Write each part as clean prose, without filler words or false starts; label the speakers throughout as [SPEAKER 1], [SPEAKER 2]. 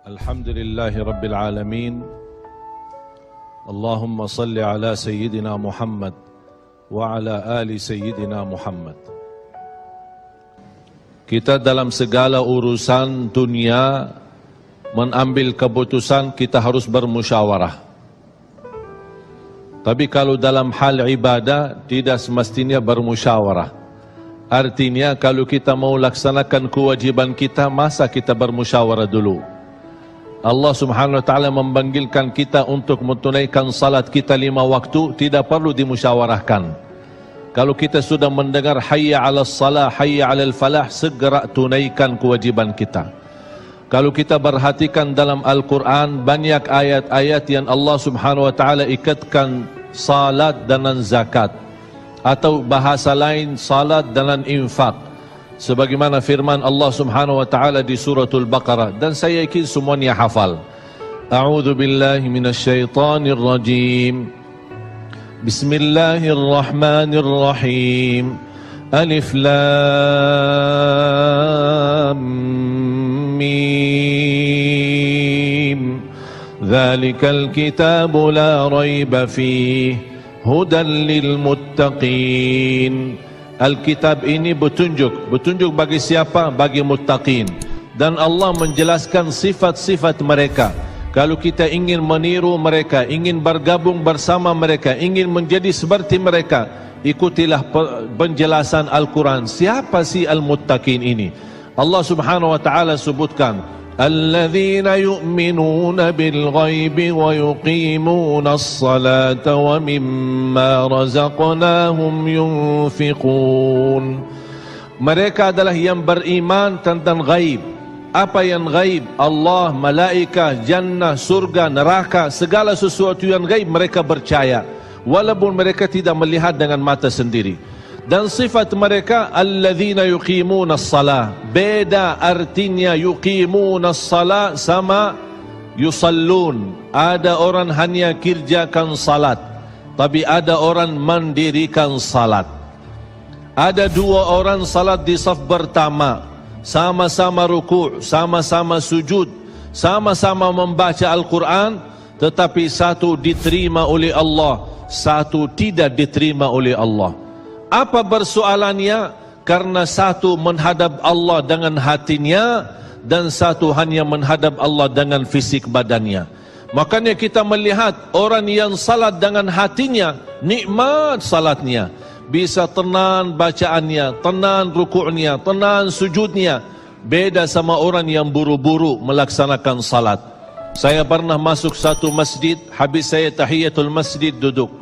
[SPEAKER 1] Alhamdulillah Rabbil Alamin. Allahumma salli ala Sayyidina Muhammad wa ala ali Sayyidina Muhammad. Kita dalam segala urusan dunia mengambil keputusan kita harus bermusyawarah. Tapi kalau dalam hal ibadah tidak semestinya bermusyawarah. Artinya kalau kita mau laksanakan kewajiban kita, masa kita bermusyawarah dulu? Allah Subhanahu wa taala memanggilkan kita untuk menunaikan salat kita 5 waktu, tidak perlu dimusyawarahkan. Kalau kita sudah mendengar hayya 'alas salah, hayya 'alal falah, segera tunaikan kewajiban kita. Kalau kita perhatikan dalam Al-Quran, banyak ayat-ayat yang Allah Subhanahu wa taala ikatkan salat dengan zakat, atau bahasa lain salat dengan infak, sebagaimana firman Allah Subhanahu wa taala di suratul Baqarah, dan saya yakin semuanya hafal. A'udzu billahi minasyaitonir rajim. Bismillahirrahmanirrahim. Alif lam mim. Dzalikal kitabu la raiba fihi hudan lil muttaqin. Alkitab ini petunjuk bagi siapa? Bagi muttaqin. Dan Allah menjelaskan sifat-sifat mereka. Kalau kita ingin meniru mereka, ingin bergabung bersama mereka, ingin menjadi seperti mereka, ikutilah penjelasan Al-Quran. Siapa sih al-muttaqin ini? Allah Subhanahu wa taala sebutkan, الذين يؤمنون بالغيب ويقيمون الصلاة ومما رزقناهم ينفقون. Mereka adalah yang beriman tentang gaib. Apa yang gaib? Allah, malaikat, jannah, surga, neraka, segala sesuatu yang gaib mereka percaya, walaupun mereka tidak melihat dengan mata sendiri. Dan sifat mereka alladzina yuqimuna as-salah. Beda artinya yuqimuna as-salah sama yusallun. Ada orang hanya kerjakan salat, tapi ada orang mendirikan salat. Ada 2 orang salat di saf pertama, sama-sama ruku', sama-sama sujud, sama-sama membaca Al-Quran, tetapi satu diterima oleh Allah, satu tidak diterima oleh Allah. Apa persoalannya? Karena satu menghadap Allah dengan hatinya, dan satu hanya menghadap Allah dengan fisik badannya. Makanya kita melihat orang yang salat dengan hatinya, nikmat salatnya, bisa tenang bacaannya, tenang rukuknya, tenang sujudnya. Beda sama orang yang buru-buru melaksanakan salat. Saya pernah masuk satu masjid, habis saya tahiyatul masjid duduk.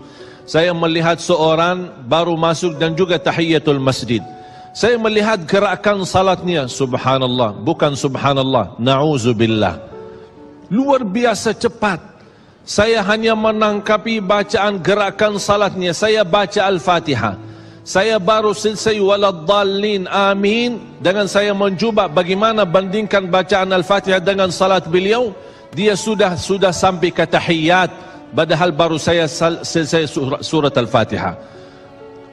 [SPEAKER 1] Saya melihat seorang baru masuk dan juga tahiyatul masjid. Saya melihat gerakan salatnya, subhanallah, bukan subhanallah, na'udzubillah. Luar biasa cepat. Saya hanya menangkapi bacaan gerakan salatnya. Saya baca Al-Fatihah. Saya baru selesai waladdallin amin. Dengan saya mencuba bagaimana bandingkan bacaan Al-Fatihah dengan salat beliau, dia sudah sampai ke tahiyat. Padahal baru saya selesai surat Al-Fatihah.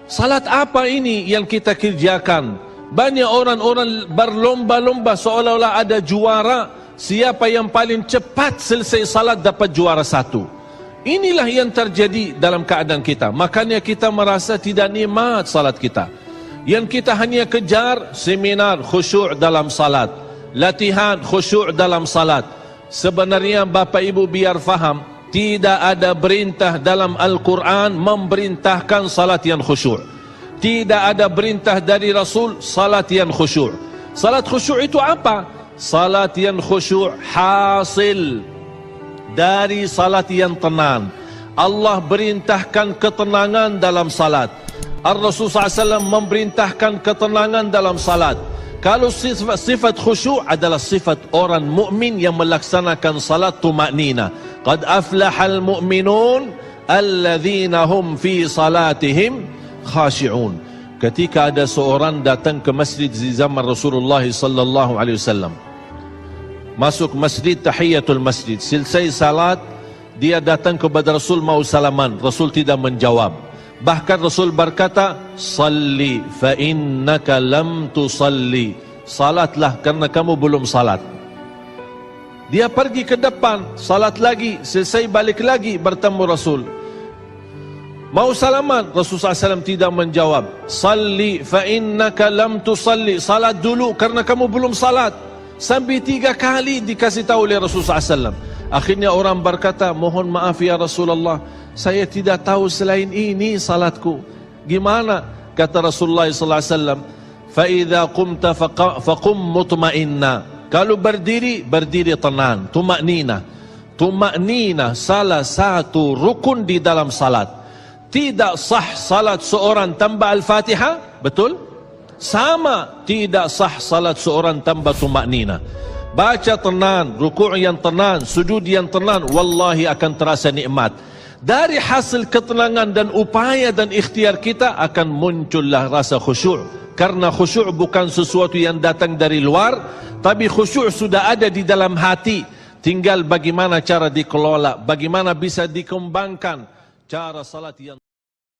[SPEAKER 1] Salat apa ini yang kita kerjakan? Banyak orang-orang berlomba-lomba seolah-olah ada juara. Siapa yang paling cepat selesai salat dapat juara 1. Inilah yang terjadi dalam keadaan kita. Makanya kita merasa tidak nikmat salat kita. Yang kita hanya kejar seminar khusyuk dalam salat, latihan khusyuk dalam salat. Sebenarnya Bapak Ibu biar faham, tidak ada perintah dalam Al-Quran memerintahkan salat yang khusyuk. Tidak ada perintah dari Rasul salat yang khusyuk. Salat khusyuk itu apa? Salat yang khusyuk hasil dari salat yang tenang. Allah perintahkan ketenangan dalam salat. Ar-Rasul SAW memerintahkan ketenangan dalam salat. Kalau sifat khusyuk adalah sifat orang mukmin yang melaksanakan salat tumaknina. Qad aflahal mu'minun alladzina hum fi salatihim khashi'un. Ketika ada seorang datang ke masjid di zaman Rasulullah sallallahu alaihi wasallam, masuk masjid tahiyatul masjid, selesai salat dia datang kepada Rasul mau salaman, Rasul tidak menjawab. Bahkan Rasul berkata, salli fa innaka lam tusalli, salatlah karena kamu belum salat. Dia pergi ke depan, salat lagi, selesai balik lagi bertemu Rasul. Mau salaman, Rasulullah SAW tidak menjawab. Salli fa innaka lam tusalli, salat dulu karena kamu belum salat. Sampai 3 kali dikasih tahu oleh Rasulullah SAW. Akhirnya orang berkata, mohon maaf ya Rasulullah, saya tidak tahu selain ini salatku. Gimana? Kata Rasulullah SAW, fa idza qumta faqum mutma'inna. Kalau berdiri, berdiri tenang, tumaknina. Tumaknina salah satu rukun di dalam salat. Tidak sah salat seorang tanpa Al-Fatihah, betul? Sama tidak sah salat seorang tanpa tumaknina. Baca tenang, rukuk yang tenang, sujud yang tenang, wallahi akan terasa nikmat. Dari hasil ketenangan dan upaya dan ikhtiar kita akan muncullah rasa khusyuk. Karena khusyuk bukan sesuatu yang datang dari luar, tapi khusyuk sudah ada di dalam hati. Tinggal bagaimana cara dikelola, bagaimana bisa dikembangkan cara salat yang